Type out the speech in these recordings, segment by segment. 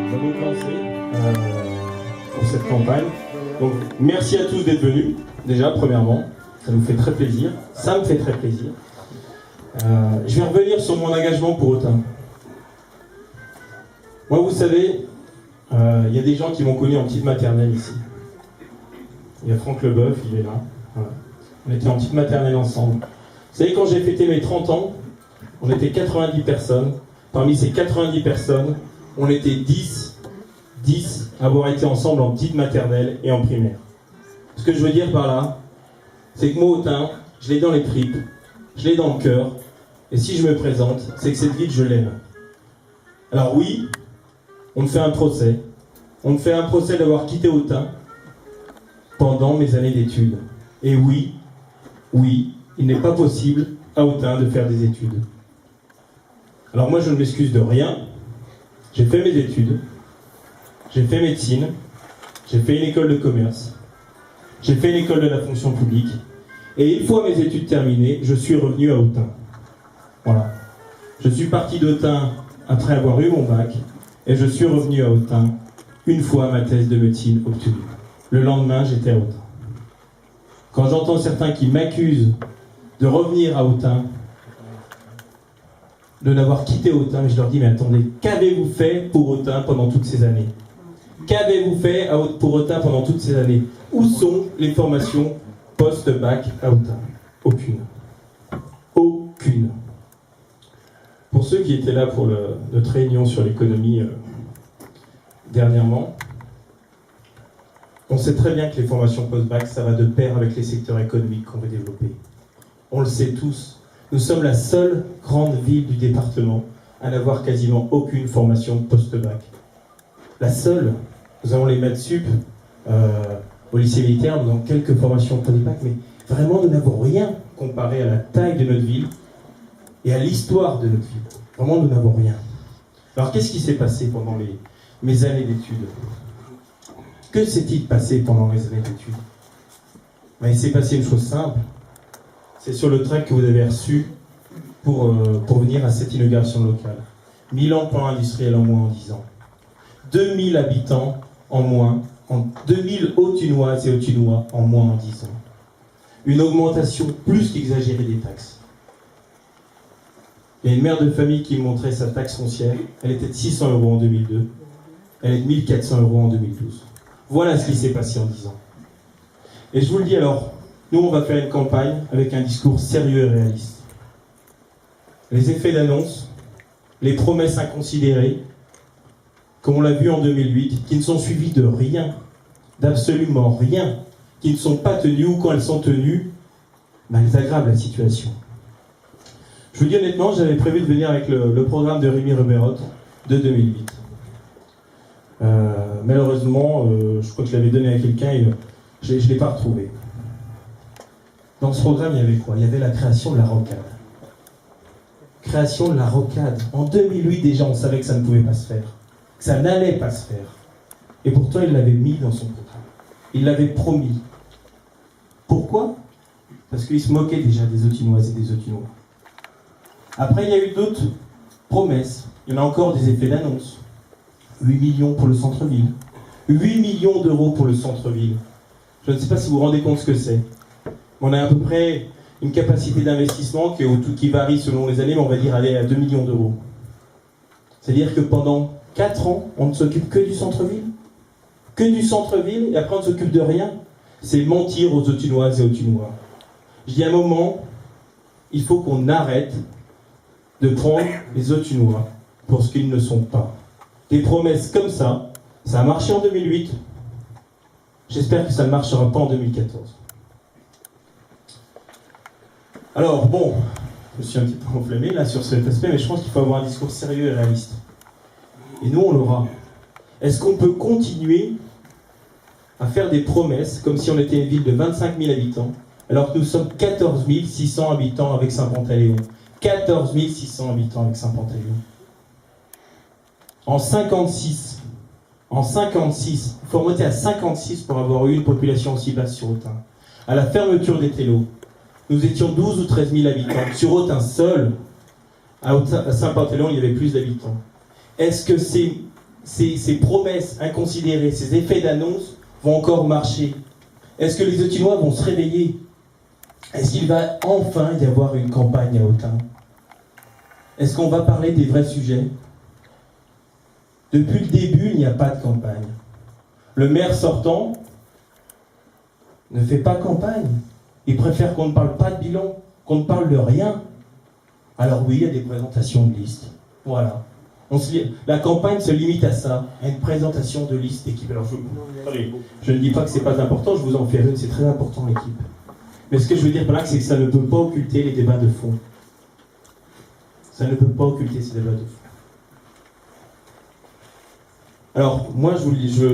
nous allons lancer pour cette campagne. Donc, merci à tous d'être venus, déjà, premièrement. Ça nous fait très plaisir. Ça me fait très plaisir. Je vais revenir sur mon engagement pour Autun. Moi, vous savez, il y a des gens qui m'ont connu en petite maternelle ici. Il y a Franck Leboeuf, il est là. Voilà. On était en petite maternelle ensemble. Vous savez, quand j'ai fêté mes 30 ans, on était 90 personnes. Parmi ces 90 personnes, on était 10 à avoir été ensemble en petite maternelle et en primaire. Ce que je veux dire par là, c'est que moi, Autun, je l'ai dans les tripes, je l'ai dans le cœur, et si je me présente, c'est que cette ville, je l'aime. Alors oui, on me fait un procès. On me fait un procès d'avoir quitté Autun pendant mes années d'études. Et oui, il n'est pas possible à Autun de faire des études. Alors moi, je ne m'excuse de rien. J'ai fait mes études. J'ai fait médecine. J'ai fait une école de commerce. J'ai fait une école de la fonction publique. Et une fois mes études terminées, je suis revenu à Autun. Voilà. Je suis parti d'Autun après avoir eu mon bac. Et je suis revenu à Autun une fois ma thèse de médecine obtenue. Le lendemain, j'étais à Autun. Quand j'entends certains qui m'accusent de revenir à Autun, de n'avoir quitté Autun, je leur dis, mais attendez, qu'avez-vous fait pour Autun pendant toutes ces années? Qu'avez-vous fait pour Autun pendant toutes ces années? Où sont les formations post-bac à Autun? Aucune. Aucune. Pour ceux qui étaient là pour notre réunion sur l'économie dernièrement, on sait très bien que les formations post-bac, ça va de pair avec les secteurs économiques qu'on veut développer. On le sait tous. Nous sommes la seule grande ville du département à n'avoir quasiment aucune formation post-bac. La seule. Nous avons les maths sup au lycée militaire, nous avons quelques formations post-bac, mais vraiment nous n'avons rien comparé à la taille de notre ville et à l'histoire de notre ville. Vraiment, nous n'avons rien. Alors, qu'est-ce qui s'est passé pendant mes années d'études? Que s'est-il passé pendant mes années d'études? Ben, il s'est passé une chose simple. C'est sur le tract que vous avez reçu pour venir à cette inauguration locale. 1000 emplois industriels en moins en 10 ans. 2000 habitants en moins, 2000 Autunoises et Autunois en moins en 10 ans. Une augmentation plus qu'exagérée des taxes. Il y a une mère de famille qui me montrait sa taxe foncière. Elle était de 600 € en 2002. Elle est de 1400 € en 2012. Voilà ce qui s'est passé en 10 ans. Et je vous le dis alors, nous on va faire une campagne avec un discours sérieux et réaliste. Les effets d'annonce, les promesses inconsidérées, comme on l'a vu en 2008, qui ne sont suivies de rien, d'absolument rien, qui ne sont pas tenues, ou quand elles sont tenues, ben elles aggravent la situation. Je vous dis honnêtement, j'avais prévu de venir avec le programme de Rémi Reberotte de 2008. Malheureusement, je crois que je l'avais donné à quelqu'un et je ne l'ai pas retrouvé. Dans ce programme, il y avait quoi? Il y avait la création de la rocade. Création de la rocade. En 2008, déjà, on savait que ça ne pouvait pas se faire. Que ça n'allait pas se faire. Et pourtant, il l'avait mis dans son programme. Il l'avait promis. Pourquoi? Parce qu'il se moquait déjà des Autunoises et des Autunois. Après, il y a eu d'autres promesses. Il y en a encore des effets d'annonce. 8 millions pour le centre-ville. 8 millions d'euros pour le centre-ville. Je ne sais pas si vous vous rendez compte ce que c'est. On a à peu près une capacité d'investissement qui varie selon les années, mais on va dire aller à 2 millions d'euros. C'est-à-dire que pendant 4 ans, on ne s'occupe que du centre-ville. Que du centre-ville, et après on ne s'occupe de rien. C'est mentir aux Autunoises et aux Autunois. Je dis à un moment, il faut qu'on arrête de prendre les Autunois pour ce qu'ils ne sont pas. Des promesses comme ça a marché en 2008. J'espère que ça ne marchera pas en 2014. Alors, bon, je me suis un petit peu enflammé là sur cet aspect, mais je pense qu'il faut avoir un discours sérieux et réaliste. Et nous, on l'aura. Est-ce qu'on peut continuer à faire des promesses comme si on était une ville de 25 000 habitants, alors que nous sommes 14 600 habitants avec Saint-Pantaléon? 14 600 habitants avec Saint-Pantaléon. En 56, il faut remonter à 56 pour avoir eu une population aussi basse sur Autun. À la fermeture des télos, nous étions 12 ou 13 000 habitants. Sur Autun seul, à Saint-Pantaléon, il y avait plus d'habitants. Est-ce que c'est ces promesses inconsidérées, ces effets d'annonce vont encore marcher? Est-ce que les Autinois vont se réveiller? Est-ce qu'il va enfin y avoir une campagne à Autun? Est-ce qu'on va parler des vrais sujets? Depuis le début, il n'y a pas de campagne. Le maire sortant ne fait pas campagne. Il préfère qu'on ne parle pas de bilan, qu'on ne parle de rien. Alors oui, il y a des présentations de listes. Voilà. La campagne se limite à ça, à une présentation de liste d'équipe. Alors je ne dis pas que c'est pas important, je vous en fais une, c'est très important l'équipe. Mais ce que je veux dire par là, c'est que ça ne peut pas occulter les débats de fond. Ça ne peut pas occulter ces débats de fond. Alors, moi,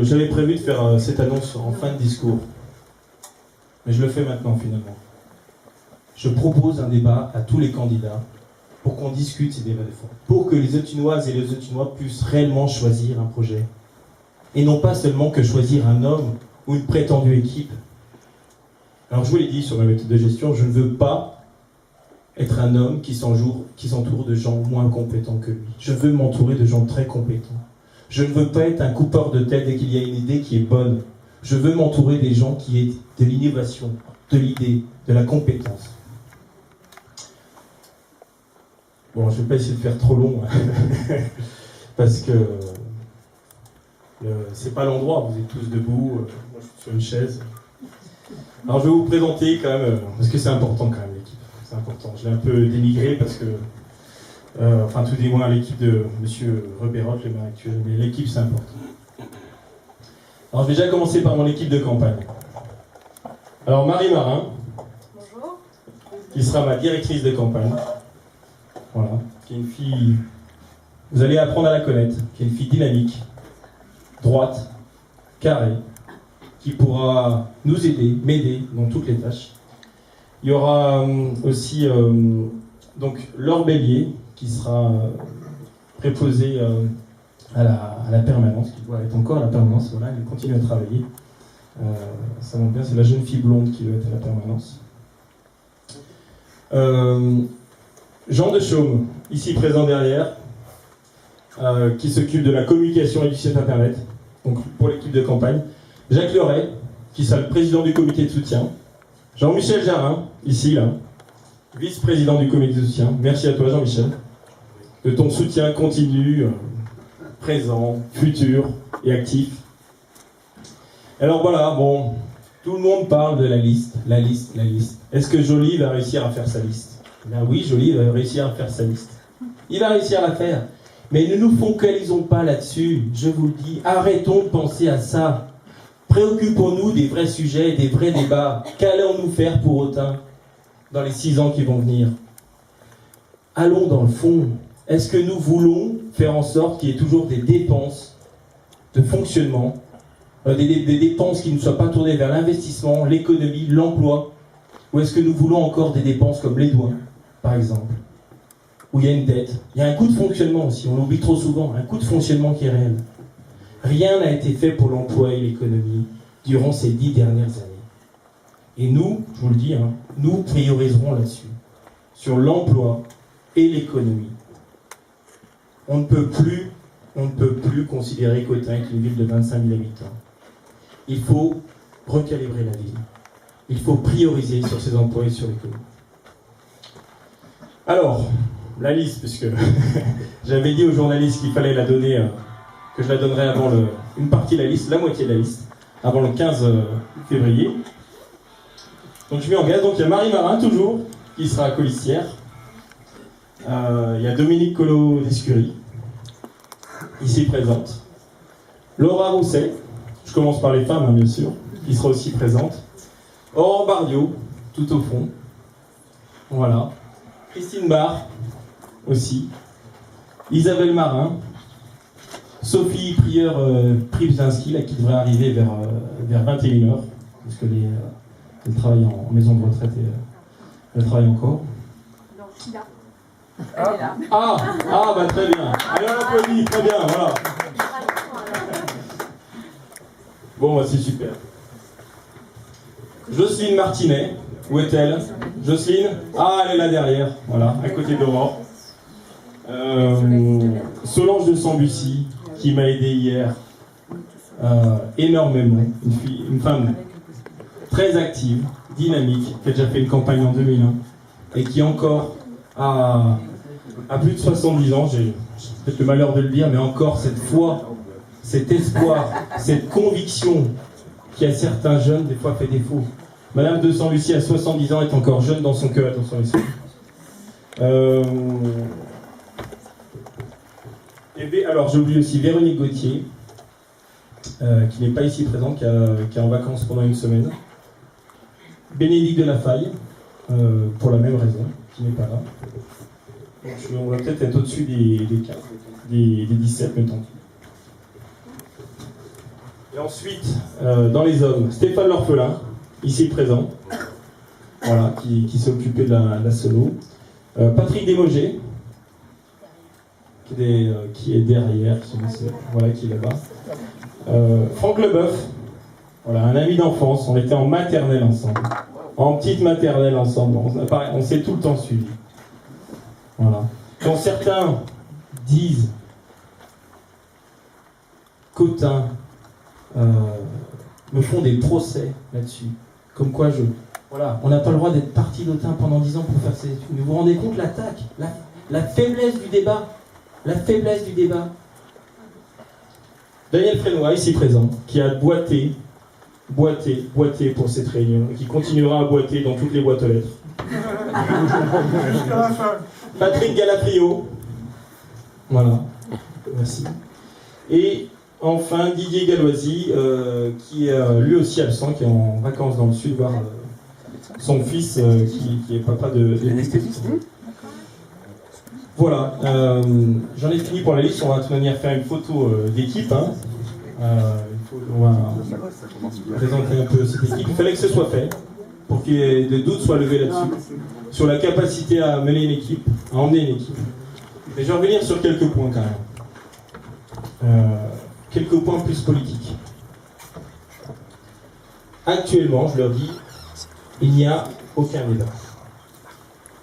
j'avais prévu de faire cette annonce en fin de discours. Mais je le fais maintenant, finalement. Je propose un débat à tous les candidats pour qu'on discute ces débats de fond. Pour que les Autinoises et les Autinois puissent réellement choisir un projet. Et non pas seulement que choisir un homme ou une prétendue équipe. Alors, je vous l'ai dit sur ma méthode de gestion, je ne veux pas être un homme qui s'entoure de gens moins compétents que lui. Je veux m'entourer de gens très compétents. Je ne veux pas être un coupeur de tête dès qu'il y a une idée qui est bonne. Je veux m'entourer des gens qui aient de l'innovation, de l'idée, de la compétence. Bon, je ne vais pas essayer de faire trop long, parce que c'est pas l'endroit, vous êtes tous debout, moi je suis sur une chaise. Alors je vais vous présenter quand même, parce que c'est important quand même l'équipe, c'est important. Je l'ai un peu dénigré parce que, enfin tout du moins l'équipe de M. Reberotte, le maire actuel, mais l'équipe c'est important. Alors je vais déjà commencer par mon équipe de campagne. Alors Marie Marin, bonjour, qui sera ma directrice de campagne. Voilà, qui est une fille, vous allez apprendre à la connaître, qui est une fille dynamique, droite, carrée, qui pourra nous aider, m'aider dans toutes les tâches. Il y aura aussi donc Laure Bélier, qui sera préposée à la permanence, qui doit être encore à la permanence, voilà, elle continue à travailler. Ça montre bien, c'est la jeune fille blonde qui doit être à la permanence. Jean de Chaume, ici présent derrière, qui s'occupe de la communication et du site internet, donc pour l'équipe de campagne. Jacques Leray, qui sera le président du comité de soutien. Jean-Michel Jarin, ici, là, vice-président du comité de soutien. Merci à toi, Jean-Michel, de ton soutien continu, présent, futur et actif. Alors voilà, bon, tout le monde parle de la liste, la liste, la liste. Est-ce que Joly va réussir à faire sa liste? Ben oui, Joly va réussir à faire sa liste. Il va réussir à la faire. Mais ne nous focalisons pas là-dessus, je vous le dis. Arrêtons de penser à ça. Préoccupons-nous des vrais sujets, des vrais débats. Qu'allons-nous faire pour Autun dans les 6 ans qui vont venir? Allons dans le fond. Est-ce que nous voulons faire en sorte qu'il y ait toujours des dépenses de fonctionnement, des dépenses qui ne soient pas tournées vers l'investissement, l'économie, l'emploi? Ou est-ce que nous voulons encore des dépenses comme les douanes, par exemple, où il y a une dette? Il y a un coût de fonctionnement aussi, on l'oublie trop souvent, un coût de fonctionnement qui est réel. Rien n'a été fait pour l'emploi et l'économie durant ces 10 dernières années. Et nous, je vous le dis, nous prioriserons là-dessus, sur l'emploi et l'économie. On ne peut plus considérer qu'Autun est une ville de 25 000 habitants. Il faut recalibrer la ville. Il faut prioriser sur ses emplois et sur l'économie. Alors, la liste, puisque j'avais dit aux journalistes qu'il fallait la donner, que je la donnerais avant une partie de la liste, la moitié de la liste, avant le 15 février. Donc je m'y engage. Donc il y a Marie Marin, toujours, qui sera colistière. Il y a Dominique Collot d'Escurie, ici présente. Laura Rousset, je commence par les femmes, bien sûr, qui sera aussi présente. Aurore Bardiot, tout au fond. Voilà. Christine Barre, aussi. Isabelle Marin. Sophie Prieur-Pribzinski, qui devrait arriver vers 21h, parce qu'elle travaille en maison de retraite et elle travaille encore. Non, qui là? Elle est là. Bah très bien. Allez, on applaudit, très bien, voilà. Bon, bah c'est super. Jocelyne Martinet, où est-elle? Jocelyne? Elle est là derrière, voilà, à côté d'Aurore. Solange de Sambucy, qui m'a aidé hier énormément. Une femme très active, dynamique, qui a déjà fait une campagne en 2001 et qui encore a plus de 70 ans, j'ai peut-être le malheur de le dire, mais encore cette foi, cet espoir, cette conviction qui à certains jeunes des fois fait défaut. Madame de Saint-Lucie à 70 ans est encore jeune dans son cœur et dans son esprit. Alors j'ai oublié aussi Véronique Gauthier, qui n'est pas ici présente, qui est en vacances pendant une semaine. Bénédicte de la Faille, pour la même raison, qui n'est pas là. Donc, on va peut-être être au-dessus des 15, des 17, mettons. Et ensuite, dans les hommes, Stéphane L'Orphelin, ici présent, voilà, qui s'est occupé de la solo. Patrick Desmogés, qui est derrière, voilà, qui est là-bas. Franck Leboeuf, voilà, un ami d'enfance, on était en maternelle ensemble, en petite maternelle ensemble, on s'est tout le temps suivis. Voilà. Quand certains disent qu'Autun me font des procès là-dessus, comme quoi voilà, on n'a pas le droit d'être parti d'Autun pendant 10 ans pour faire ses études. Vous vous rendez compte l'attaque, la faiblesse du débat, la faiblesse du débat. Daniel Frénois, ici présent, qui a boité pour cette réunion, et qui continuera à boiter dans toutes les boîtes aux lettres. Patrick Galaprio, voilà, merci. Et enfin Didier Galloisi, qui est lui aussi absent, qui est en vacances dans le sud, voir son fils qui est papa de Voilà, j'en ai fini pour la liste. On va de toute manière faire une photo d'équipe. Hein. On va présenter un peu cette équipe. Il fallait que ce soit fait pour qu'il y ait des doutes soient levés là-dessus, sur la capacité à mener une équipe, à emmener une équipe. Mais je vais revenir sur quelques points quand même. Quelques points plus politiques. Actuellement, je leur dis, il n'y a aucun débat.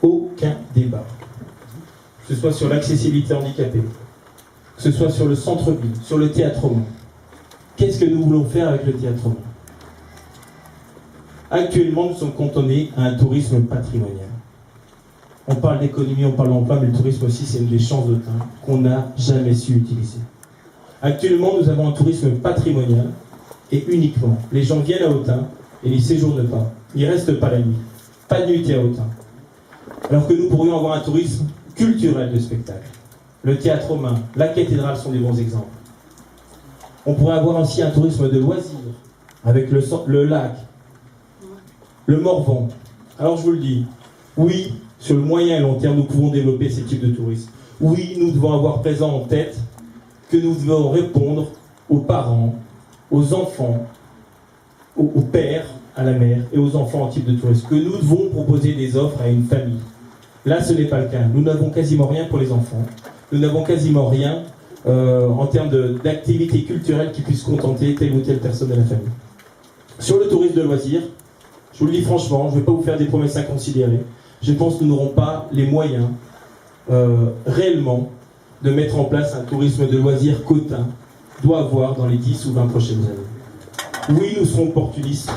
Aucun débat. Que ce soit sur l'accessibilité handicapée, que ce soit sur le centre-ville, sur le théâtre romain. Qu'est-ce que nous voulons faire avec le théâtre romain? Actuellement, nous sommes cantonnés à un tourisme patrimonial. On parle d'économie, on parle d'emploi, mais le tourisme aussi, c'est une des chances d'Autun qu'on n'a jamais su utiliser. Actuellement, nous avons un tourisme patrimonial, et uniquement. Les gens viennent à Autun et n'y séjournent pas. Ils ne restent pas la nuit. Pas de nuitée à Autun. Alors que nous pourrions avoir un tourisme culturel de spectacle. Le théâtre romain, la cathédrale sont des bons exemples. On pourrait avoir aussi un tourisme de loisirs, avec le lac, le Morvan. Alors je vous le dis, oui, sur le moyen et long terme, nous pouvons développer ces types de tourisme. Oui, nous devons avoir présent en tête que nous devons répondre aux parents, aux enfants, aux pères, à la mère et aux enfants en type de tourisme. Que nous devons proposer des offres à une famille. Là, ce n'est pas le cas. Nous n'avons quasiment rien pour les enfants. Nous n'avons quasiment rien en termes d'activités culturelles qui puissent contenter telle ou telle personne de la famille. Sur le tourisme de loisirs, je vous le dis franchement, je ne vais pas vous faire des promesses inconsidérées. Je pense que nous n'aurons pas les moyens réellement de mettre en place un tourisme de loisirs qu'Autun doit avoir dans les 10 ou 20 prochaines années. Oui, nous serons opportunistes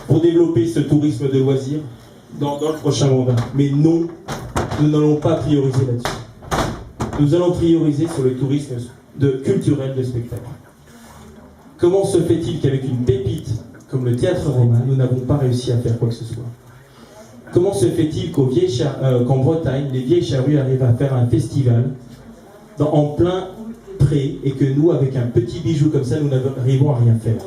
pour développer ce tourisme de loisirs dans le prochain mandat. Mais non, nous n'allons pas prioriser là-dessus. Nous allons prioriser sur le tourisme culturel de spectacle. Comment se fait-il qu'avec une pépite comme le théâtre romain, nous n'avons pas réussi à faire quoi que ce soit? Comment se fait-il qu'en Bretagne, les Vieilles Charrues arrivent à faire un festival en plein pré et que nous, avec un petit bijou comme ça, nous n'arrivons à rien faire?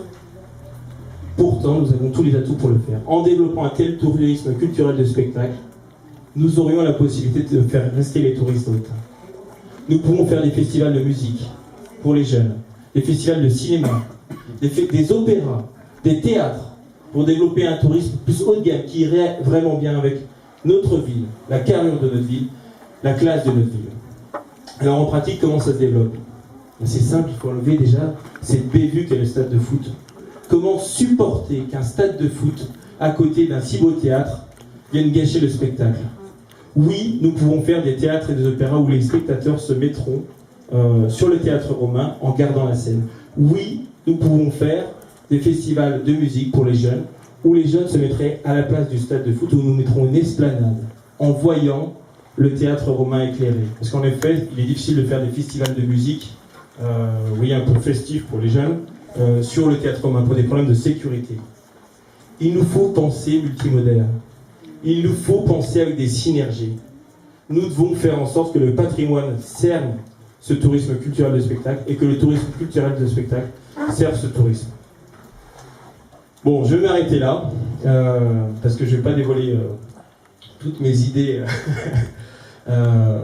Pourtant, nous avons tous les atouts pour le faire. En développant un tel tourisme culturel de spectacle, nous aurions la possibilité de faire rester les touristes au Autun. Nous pouvons faire des festivals de musique pour les jeunes, des festivals de cinéma, des opéras, des théâtres, pour développer un tourisme plus haut de gamme qui irait vraiment bien avec notre ville, la carrure de notre ville, la classe de notre ville. Alors en pratique, comment ça se développe? C'est simple, il faut enlever déjà cette bévue qu'est le stade de foot. Comment supporter qu'un stade de foot, à côté d'un si beau théâtre, vienne gâcher le spectacle? Oui, nous pouvons faire des théâtres et des opéras où les spectateurs se mettront sur le théâtre romain en gardant la scène. Oui, nous pouvons faire des festivals de musique pour les jeunes, où les jeunes se mettraient à la place du stade de foot, où nous mettrons une esplanade en voyant le théâtre romain éclairé. Parce qu'en effet, il est difficile de faire des festivals de musique, oui, un peu festifs pour les jeunes, sur le théâtre romain, pour des problèmes de sécurité. Il nous faut penser multimodal. Il nous faut penser avec des synergies. Nous devons faire en sorte que le patrimoine serve ce tourisme culturel de spectacle et que le tourisme culturel de spectacle serve ce tourisme. Bon, je vais m'arrêter là, parce que je ne vais pas dévoiler toutes mes idées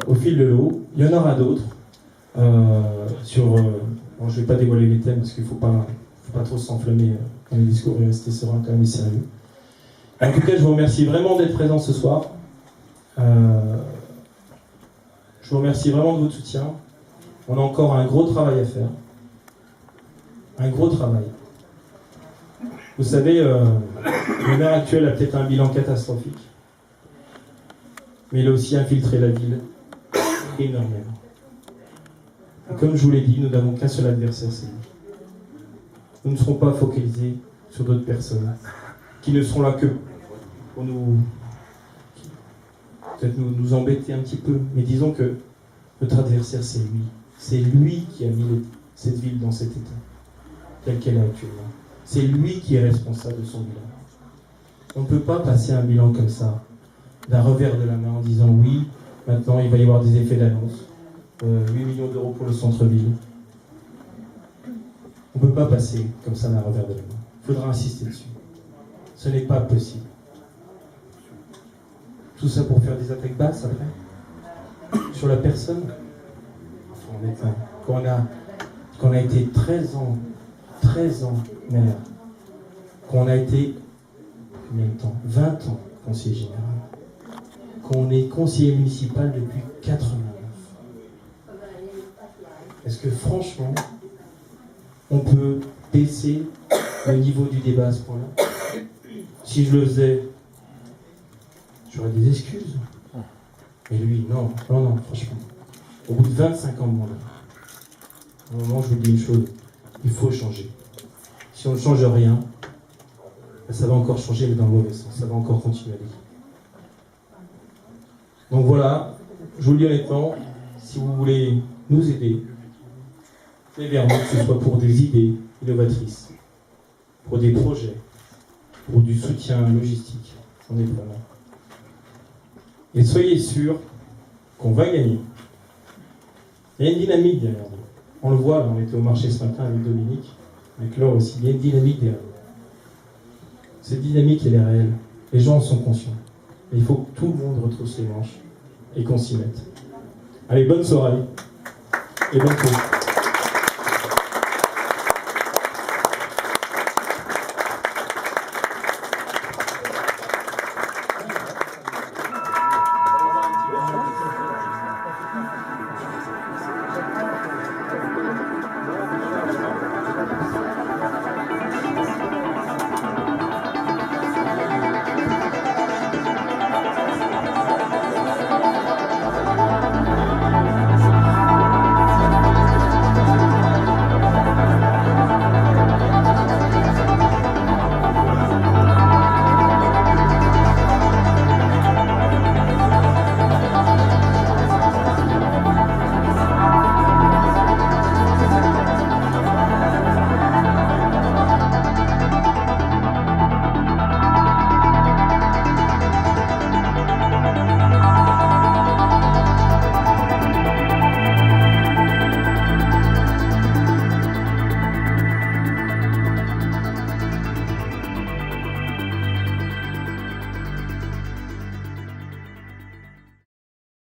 au fil de l'eau. Il y en aura d'autres. Bon, je ne vais pas dévoiler les thèmes, parce qu'il ne faut pas trop s'enflammer dans les discours et rester serein quand même et sérieux. En tout cas, je vous remercie vraiment d'être présent ce soir. Je vous remercie vraiment de votre soutien. On a encore un gros travail à faire. Un gros travail. Vous savez, le maire actuel a peut-être un bilan catastrophique. Mais il a aussi infiltré la ville énormément. Et comme je vous l'ai dit, nous n'avons qu'un seul adversaire, c'est lui. Nous ne serons pas focalisés sur d'autres personnes qui ne seront là que pour peut-être nous embêter un petit peu. Mais disons que notre adversaire, c'est lui. C'est lui qui a mis cette ville dans cet état, tel qu'elle est actuellement. C'est lui qui est responsable de son bilan. On ne peut pas passer un bilan comme ça, d'un revers de la main, en disant oui, maintenant il va y avoir des effets d'annonce, 8 millions d'euros pour le centre-ville. On ne peut pas passer comme ça d'un revers de la main. Il faudra insister dessus. Ce n'est pas possible. Tout ça pour faire des attaques basses après sur la personne. Quand on a été 13 ans maire, qu'on a été combien de temps 20 ans conseiller général, qu'on est conseiller municipal depuis 89. Est-ce que franchement, on peut baisser le niveau du débat à ce point-là? Si je le faisais, j'aurais des excuses. Mais lui, non, franchement. Au bout de 25 ans de mandat, au moment où je vous dis une chose, il faut changer. Si on ne change rien, ça va encore changer, mais dans le mauvais sens. Ça va encore continuer à aller. Donc voilà, je vous le dis honnêtement, si vous voulez nous aider, venez vers nous, que ce soit pour des idées innovatrices, pour des projets, pour du soutien logistique, on est vraiment. Et soyez sûrs qu'on va gagner. Il y a une dynamique derrière nous. On le voit, là, on était au marché ce matin avec Dominique, avec Laure aussi. Il y a une dynamique derrière nous. Cette dynamique, elle est réelle. Les gens en sont conscients. Et il faut que tout le monde retrousse les manches et qu'on s'y mette. Allez, bonne soirée et bonne pause.